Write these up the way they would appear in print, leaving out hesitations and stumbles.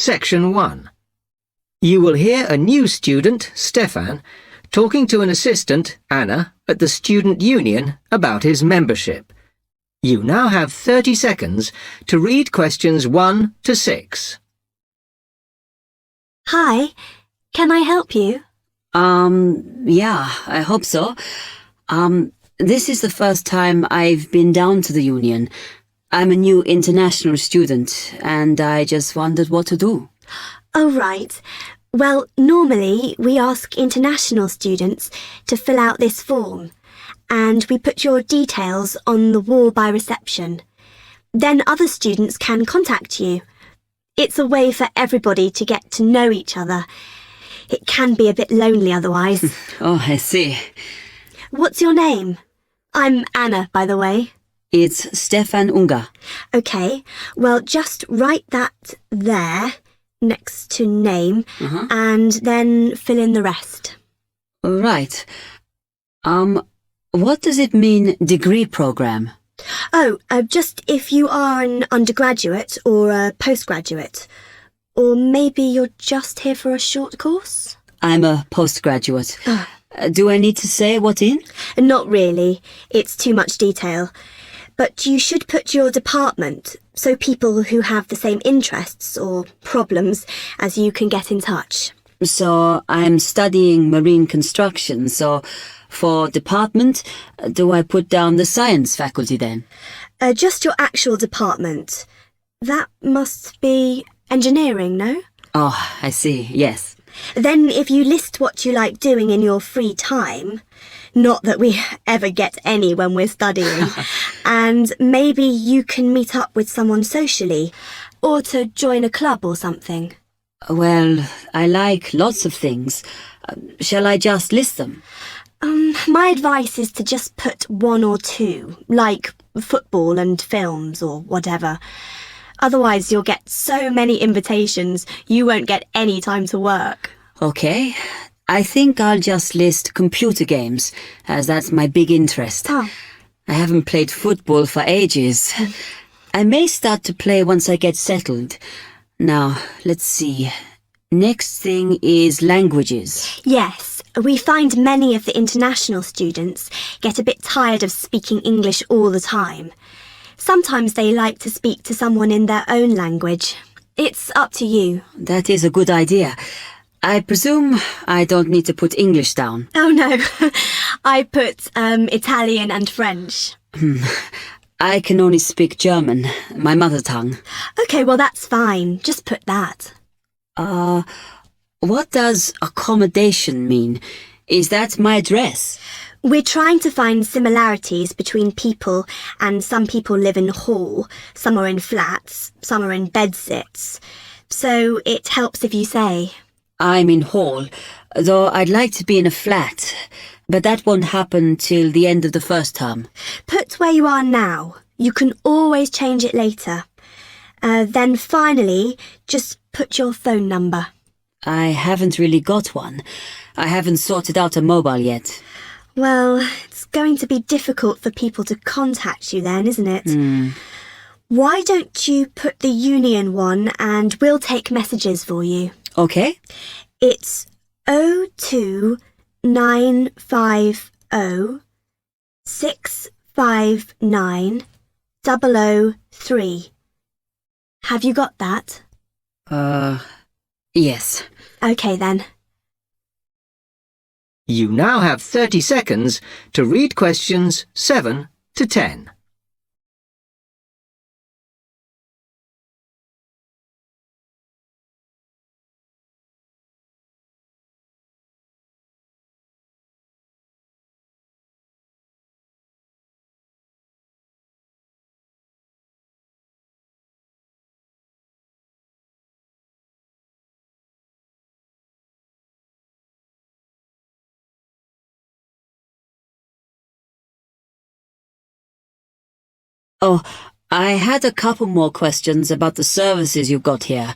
Section 1. You will hear a new student, Stefan, talking to an assistant, Anna, at the student union about his membership. You now have 30 seconds to read questions 1 to 6. Hi, can I help you? Yeah, I hope so. This is the first time I've been down to the union. I'm a new international student, and I just wondered what to do. Oh, right. Well, normally we ask international students to fill out this form, and we put your details on the wall by reception. Then other students can contact you. It's a way for everybody to get to know each other. It can be a bit lonely otherwise. Oh, I see. What's your name? I'm Anna, by the way. It's Stefan Ungar. OK, well, just write that there, next to name, and then fill in the rest. Right. What does it mean, degree program? Oh, just if you are an undergraduate or a postgraduate. Or maybe you're just here for a short course? I'm a postgraduate. Do I need to say what in? Not really. It's too much detail. But you should put your department, so people who have the same interests or problems as you can get in touch. So I'm studying marine construction, so for department, do I put down the science faculty then? Just your actual department. That must be engineering, no? Oh, I see, yes. Then if you list what you like doing in your free time, not that we ever get any when we're studying, and maybe you can meet up with someone socially, or to join a club or something. Well, I like lots of things. Shall I just list them? My advice is to just put 1 or 2, like football and films or whatever. Otherwise you'll get so many invitations, you won't get any time to work. Okay. I think I'll just list computer games, as that's my big interest. Oh. I haven't played football for ages. I may start to play once I get settled. Now, let's see. Next thing is languages. Yes, we find many of the international students get a bit tired of speaking English all the time. Sometimes they like to speak to someone in their own language. It's up to you. That is a good idea. I presume I don't need to put English down. Oh no, I put Italian and French. I can only speak German, my mother tongue. OK, well that's fine. Just put that. What does accommodation mean? Is that my address? We're trying to find similarities between people, and some people live in hall, some are in flats, some are in bedsits. So it helps if you say. I'm in hall, though I'd like to be in a flat, but that won't happen till the end of the first term. Put where you are now. You can always change it later. Then finally, just put your phone number. I haven't really got one. I haven't sorted out a mobile yet. Well, it's going to be difficult for people to contact you then, isn't it? Why don't you put the union one and we'll take messages for you? Okay. It's 02950 659 003. Have you got that? Yes. OK then. You now have 30 seconds to read questions 7 to 10. Oh, I had a couple more questions about the services you've got here.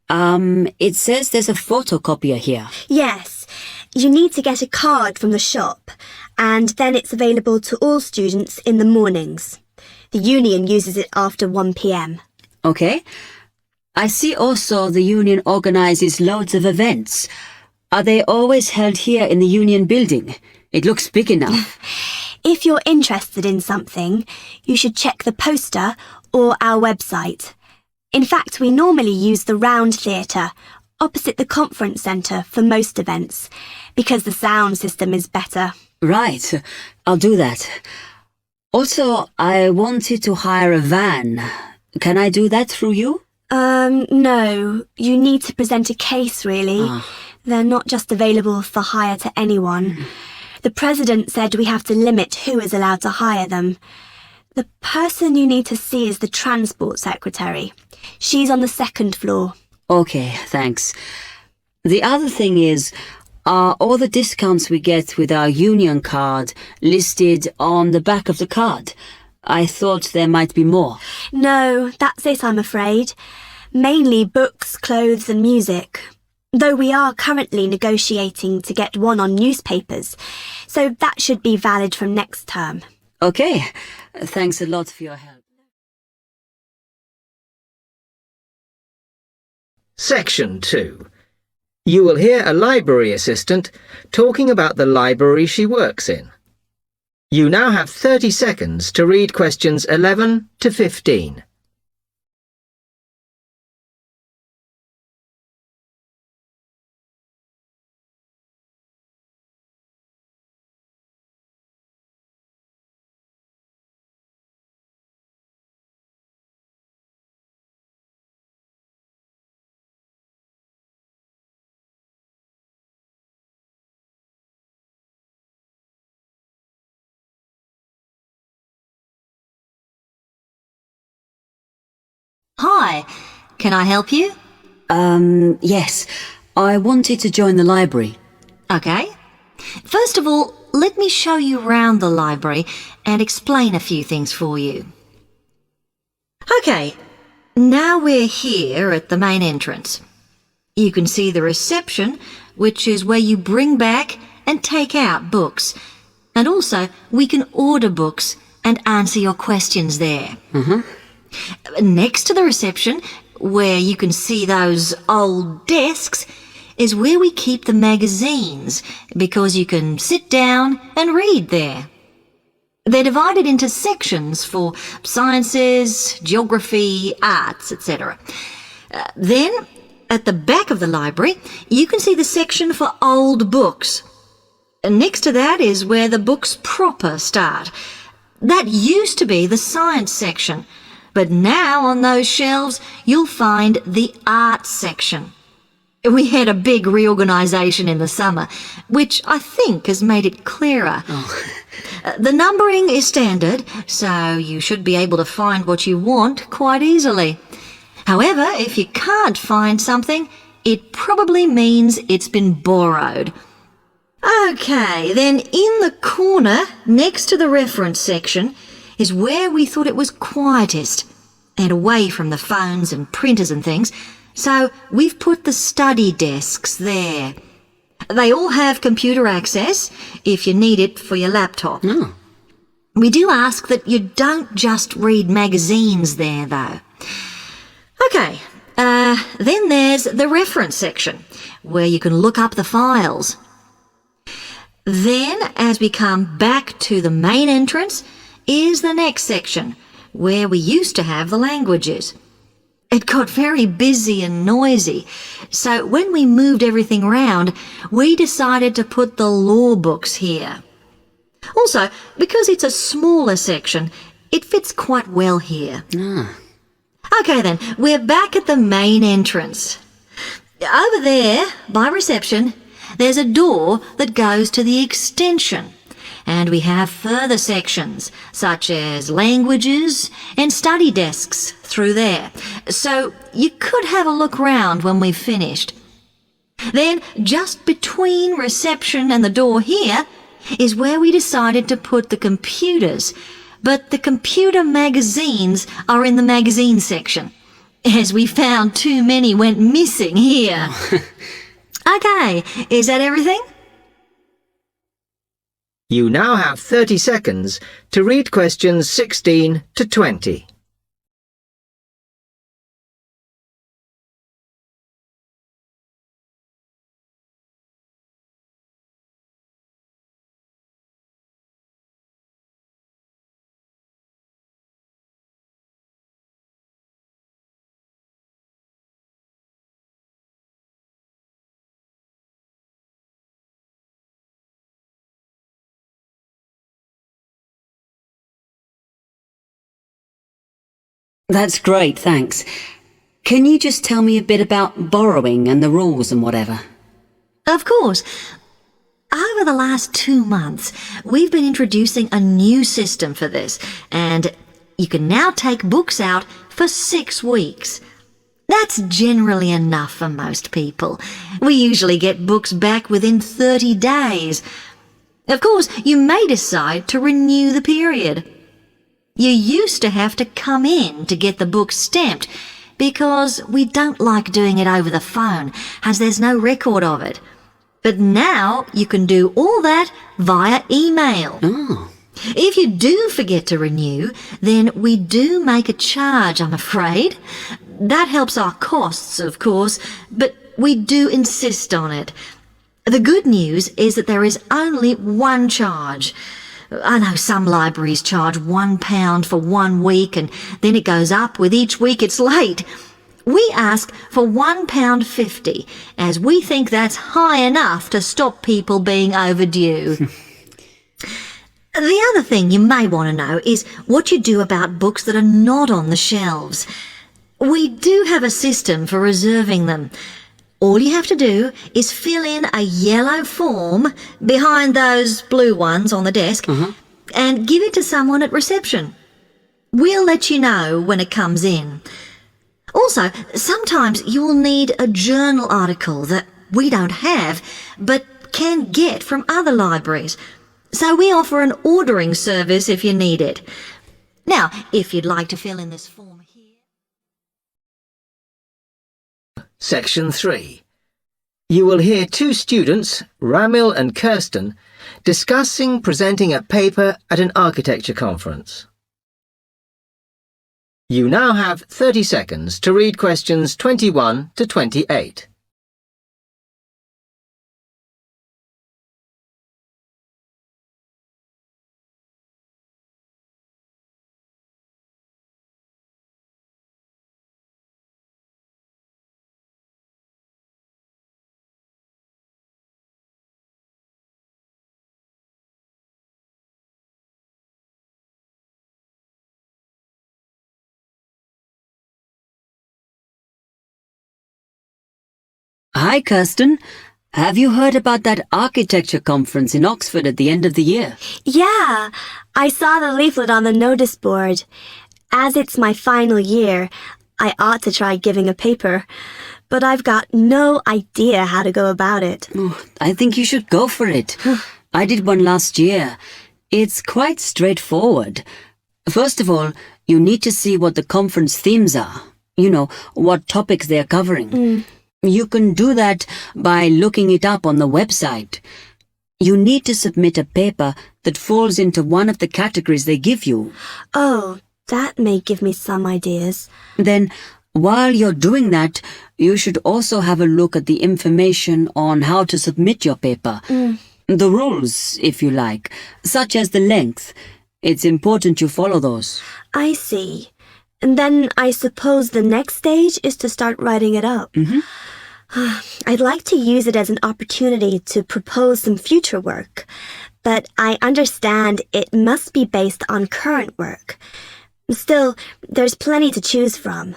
It says there's a photocopier here. Yes, you need to get a card from the shop, and then it's available to all students in the mornings. The union uses it after 1 p.m. Okay. I see also the union organizes loads of events. Are they always held here in the union building? It looks big enough. If you're interested in something, you should check the poster or our website. In fact, we normally use the Round Theatre, opposite the conference centre for most events, because the sound system is better. Right, I'll do that. Also, I wanted to hire a van. Can I do that through you? No. You need to present a case, really. They're not just available for hire to anyone. The president said we have to limit who is allowed to hire them. The person you need to see is the transport secretary. She's on the second floor. Okay, thanks. The other thing is, are all the discounts we get with our union card listed on the back of the card? I thought there might be more. No, that's it, I'm afraid. Mainly books, clothes and music. Though we are currently negotiating to get one on newspapers, so that should be valid from next term. Okay, thanks a lot for your help. Section 2. You will hear a library assistant talking about the library she works in. You now have 30 seconds to read questions 11 to 15. Hi, can I help you? Yes. I wanted to join the library. Okay. First of all, let me show you around the library and explain a few things for you. Okay, now we're here at the main entrance. You can see the reception, which is where you bring back and take out books. And also, we can order books and answer your questions there. Next to the reception, where you can see those old desks, is where we keep the magazines, because you can sit down and read there. They're divided into sections for sciences, geography, arts, etc. Then, at the back of the library, you can see the section for old books. Next to that is where the books proper start. That used to be the science section, but now on those shelves you'll find the arts section. We had a big reorganisation in the summer, which I think has made it clearer. The numbering is standard, so you should be able to find what you want quite easily. However, if you can't find something, it probably means it's been borrowed. Okay, then in the corner next to the reference section is where we thought it was quietest and away from the phones and printers and things, so we've put the study desks there. They all have computer access if you need it for your laptop. We do ask that you don't just read magazines there, though. Okay, then there's the reference section, where you can look up the files. Then, as we come back to the main entrance, is the next section, where we used to have the languages. It got very busy and noisy, so when we moved everything around, we decided to put the law books here. Also, because it's a smaller section, it fits quite well here. Okay then, we're back at the main entrance. Over there, by reception, there's a door that goes to the extension. And we have further sections, such as languages and study desks through there. So you could have a look round when we've finished. Then, just between reception and the door here, is where we decided to put the computers. But the computer magazines are in the magazine section, as we found too many went missing here. Okay, is that everything? You now have 30 seconds to read questions 16 to 20. That's great, thanks. Can you just tell me a bit about borrowing and the rules and whatever? Of course. Over the last 2 months, we've been introducing a new system for this, and you can now take books out for 6 weeks. That's generally enough for most people. We usually get books back within 30 days. Of course, you may decide to renew the period. You used to have to come in to get the book stamped because we don't like doing it over the phone, as there's no record of it. But now you can do all that via email. Oh. If you do forget to renew, then we do make a charge, I'm afraid. That helps our costs, of course, but we do insist on it. The good news is that there is only one charge. I know some libraries charge £1 for 1 week and then it goes up with each week it's late. We ask for £1.50 as we think that's high enough to stop people being overdue. The other thing you may want to know is what you do about books that are not on the shelves. We do have a system for reserving them. All you have to do is fill in a yellow form behind those blue ones on the desk and give it to someone at reception. We'll let you know when it comes in. Also, sometimes you will need a journal article that we don't have but can get from other libraries. So we offer an ordering service if you need it. Now, if you'd like to fill in this form here... Section 3. You will hear 2 students, Ramil and Kirsten, discussing presenting a paper at an architecture conference. You now have 30 seconds to read questions 21 to 28. Hi, Kirsten. Have you heard about that architecture conference in Oxford at the end of the year? Yeah, I saw the leaflet on the notice board. As it's my final year, I ought to try giving a paper, but I've got no idea how to go about it. Oh, I think you should go for it. I did one last year. It's quite straightforward. First of all, you need to see what the conference themes are. You know, what topics they are covering. You can do that by looking it up on the website. You need to submit a paper that falls into one of the categories they give you. Oh, that may give me some ideas. Then, while you're doing that, you should also have a look at the information on how to submit your paper. The rules, if you like, such as the length. It's important you follow those. I see. And then I suppose the next stage is to start writing it up. I'd like to use it as an opportunity to propose some future work, but I understand it must be based on current work. Still, there's plenty to choose from.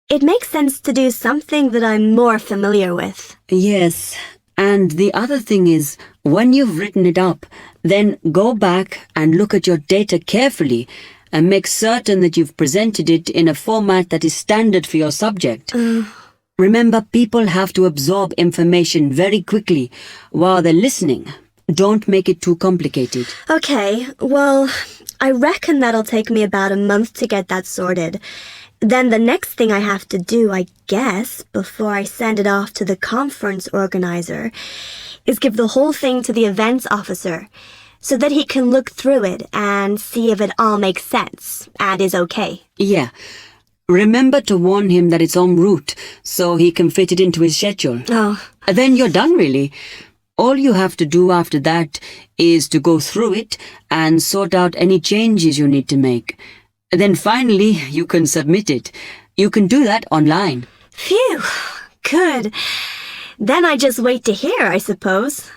It makes sense to do something that I'm more familiar with. Yes, and the other thing is, when you've written it up, then go back and look at your data carefully and make certain that you've presented it in a format that is standard for your subject. Remember, people have to absorb information very quickly while they're listening. Don't make it too complicated. Okay, well, I reckon that'll take me about a month to get that sorted. Then the next thing I have to do, I guess, before I send it off to the conference organizer, is give the whole thing to the events officer, so that he can look through it and see if it all makes sense and is okay. Yeah. Remember to warn him that it's en route, so he can fit it into his schedule. Oh. Then you're done, really. All you have to do after that is to go through it and sort out any changes you need to make. Then finally, you can submit it. You can do that online. Phew, good. Then I just wait to hear, I suppose.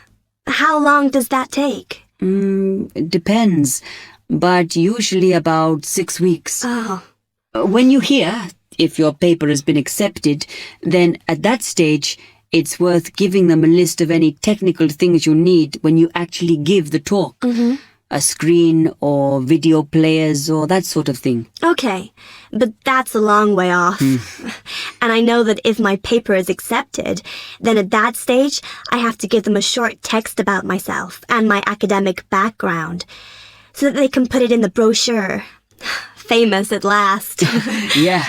How long does that take? It depends, but usually about 6 weeks. Oh. When you hear if your paper has been accepted, then at that stage, it's worth giving them a list of any technical things you need when you actually give the talk. A screen or video players or that sort of thing. Okay, but that's a long way off. And I know that if my paper is accepted, then at that stage, I have to give them a short text about myself and my academic background so that they can put it in the brochure. Famous at last. Yeah.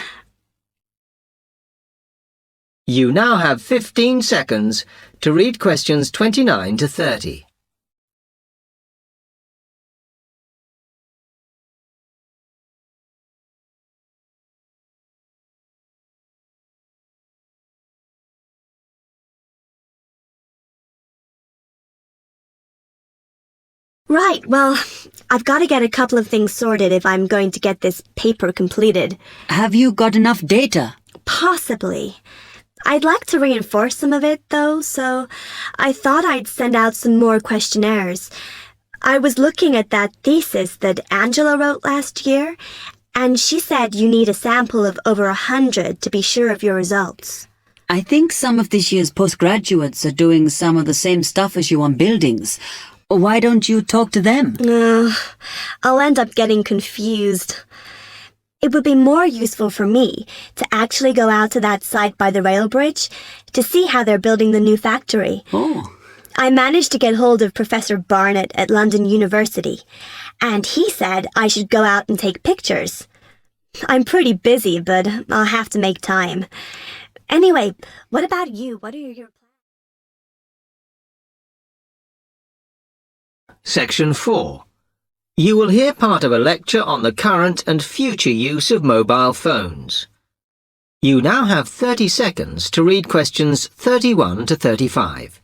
You now have 15 seconds to read questions 29 to 30. Right, well, I've got to get a couple of things sorted if I'm going to get this paper completed. Have you got enough data? Possibly. I'd like to reinforce some of it, though, so I thought I'd send out some more questionnaires. I was looking at that thesis that Angela wrote last year, and she said you need a sample of over 100 to be sure of your results. I think some of this year's postgraduates are doing some of the same stuff as you on buildings. Why don't you talk to them? I'll end up getting confused. It would be more useful for me to actually go out to that site by the rail bridge to see how they're building the new factory. Oh. I managed to get hold of Professor Barnett at London University, and he said I should go out and take pictures. I'm pretty busy, but I'll have to make time. Anyway, what about you? What are your plans? Section 4. You will hear part of a lecture on the current and future use of mobile phones. You now have 30 seconds to read questions 31 to 35.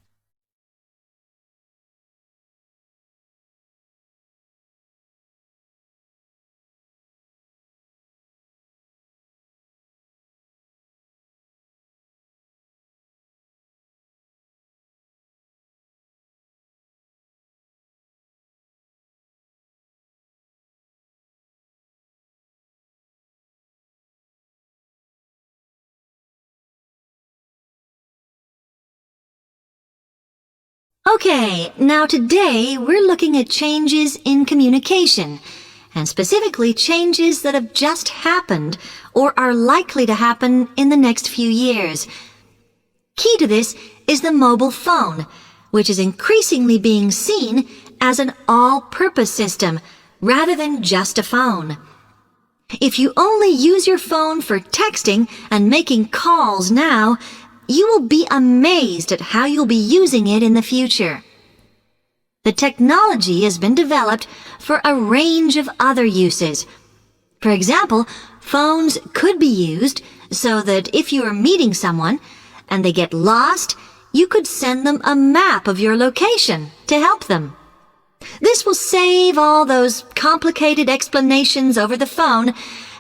Okay, now today we're looking at changes in communication, and specifically changes that have just happened or are likely to happen in the next few years. Key to this is the mobile phone, which is increasingly being seen as an all-purpose system rather than just a phone. If you only use your phone for texting and making calls now, you will be amazed at how you'll be using it in the future. The technology has been developed for a range of other uses. For example, phones could be used so that if you are meeting someone and they get lost, you could send them a map of your location to help them. This will save all those complicated explanations over the phone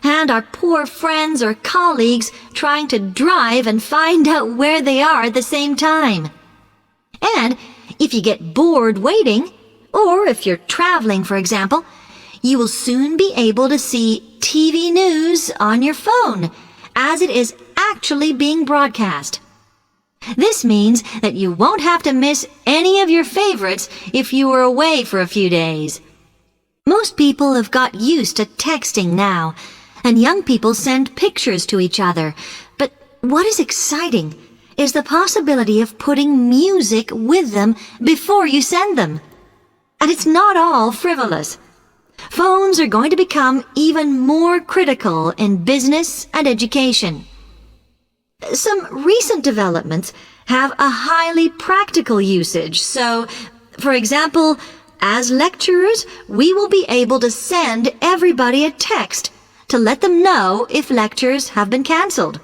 and our poor friends or colleagues trying to drive and find out where they are at the same time. And if you get bored waiting, or if you're traveling, for example, you will soon be able to see TV news on your phone as it is actually being broadcast. This means that you won't have to miss any of your favorites if you were away for a few days. Most people have got used to texting now, and young people send pictures to each other. But what is exciting is the possibility of putting music with them before you send them. And it's not all frivolous. Phones are going to become even more critical in business and education. Some recent developments have a highly practical usage. So, for example, as lecturers, we will be able to send everybody a text to let them know if lectures have been cancelled.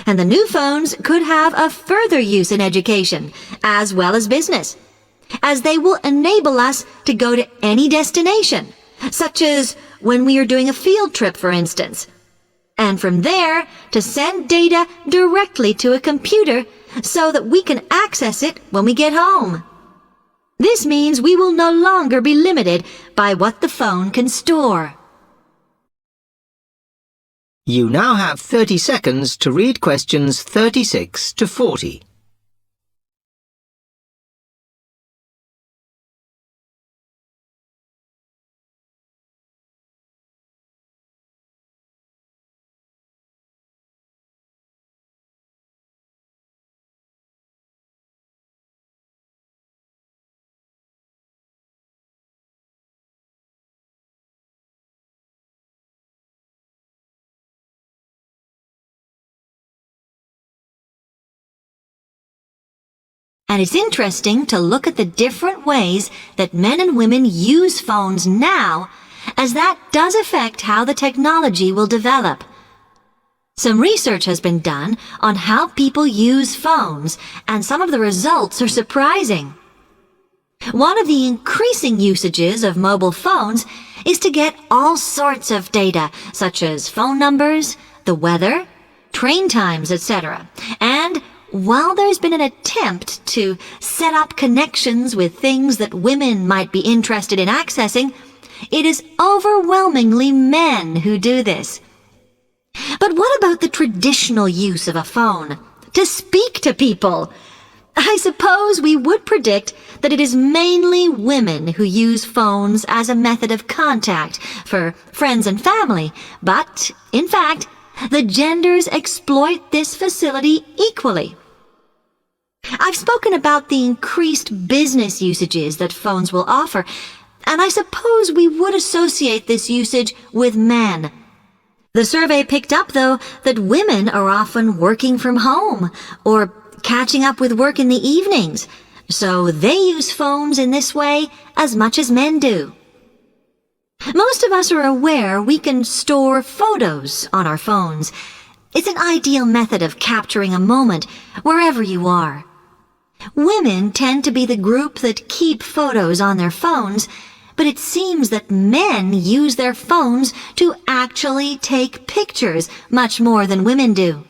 And the new phones could have a further use in education, as well as business, as they will enable us to go to any destination, such as when we are doing a field trip, for instance, and from there to send data directly to a computer so that we can access it when we get home. This means we will no longer be limited by what the phone can store. You now have 30 seconds to read questions 36 to 40. And it's interesting to look at the different ways that men and women use phones now, as that does affect how the technology will develop. Some research has been done on how people use phones, and some of the results are surprising. One of the increasing usages of mobile phones is to get all sorts of data, such as phone numbers, the weather, train times, etc. And while there's been an attempt to set up connections with things that women might be interested in accessing, it is overwhelmingly men who do this. But what about the traditional use of a phone? To speak to people? I suppose we would predict that it is mainly women who use phones as a method of contact for friends and family, but, in fact, the genders exploit this facility equally. I've spoken about the increased business usages that phones will offer, and I suppose we would associate this usage with men. The survey picked up, though, that women are often working from home or catching up with work in the evenings, so they use phones in this way as much as men do. Most of us are aware we can store photos on our phones. It's an ideal method of capturing a moment wherever you are. Women tend to be the group that keep photos on their phones, but it seems that men use their phones to actually take pictures much more than women do.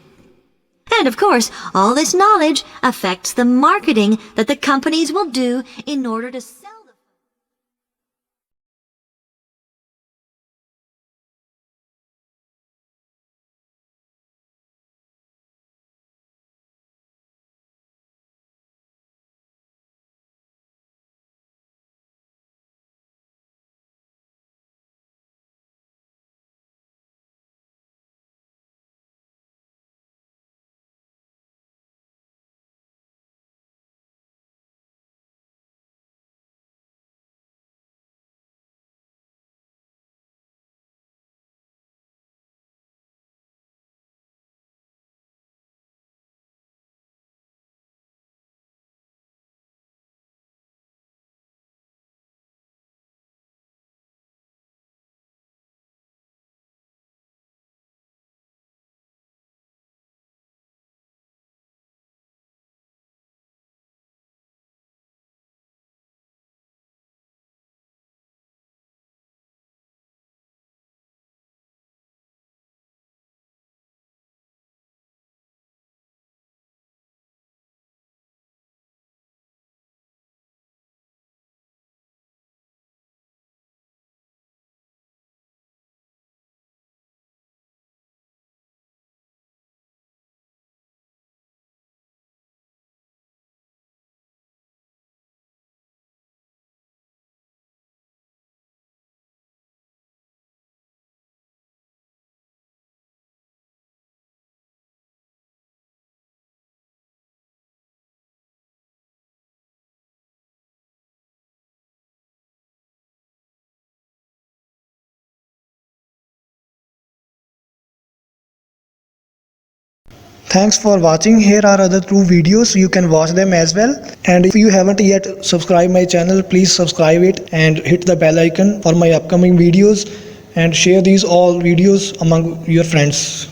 And of course, all this knowledge affects the marketing that the companies will do in order to sell them. Thanks for watching. Here are other 2 videos. You can watch them as well. And if you haven't yet subscribed my channel, please subscribe it and hit the bell icon for my upcoming videos, and share these all videos among your friends.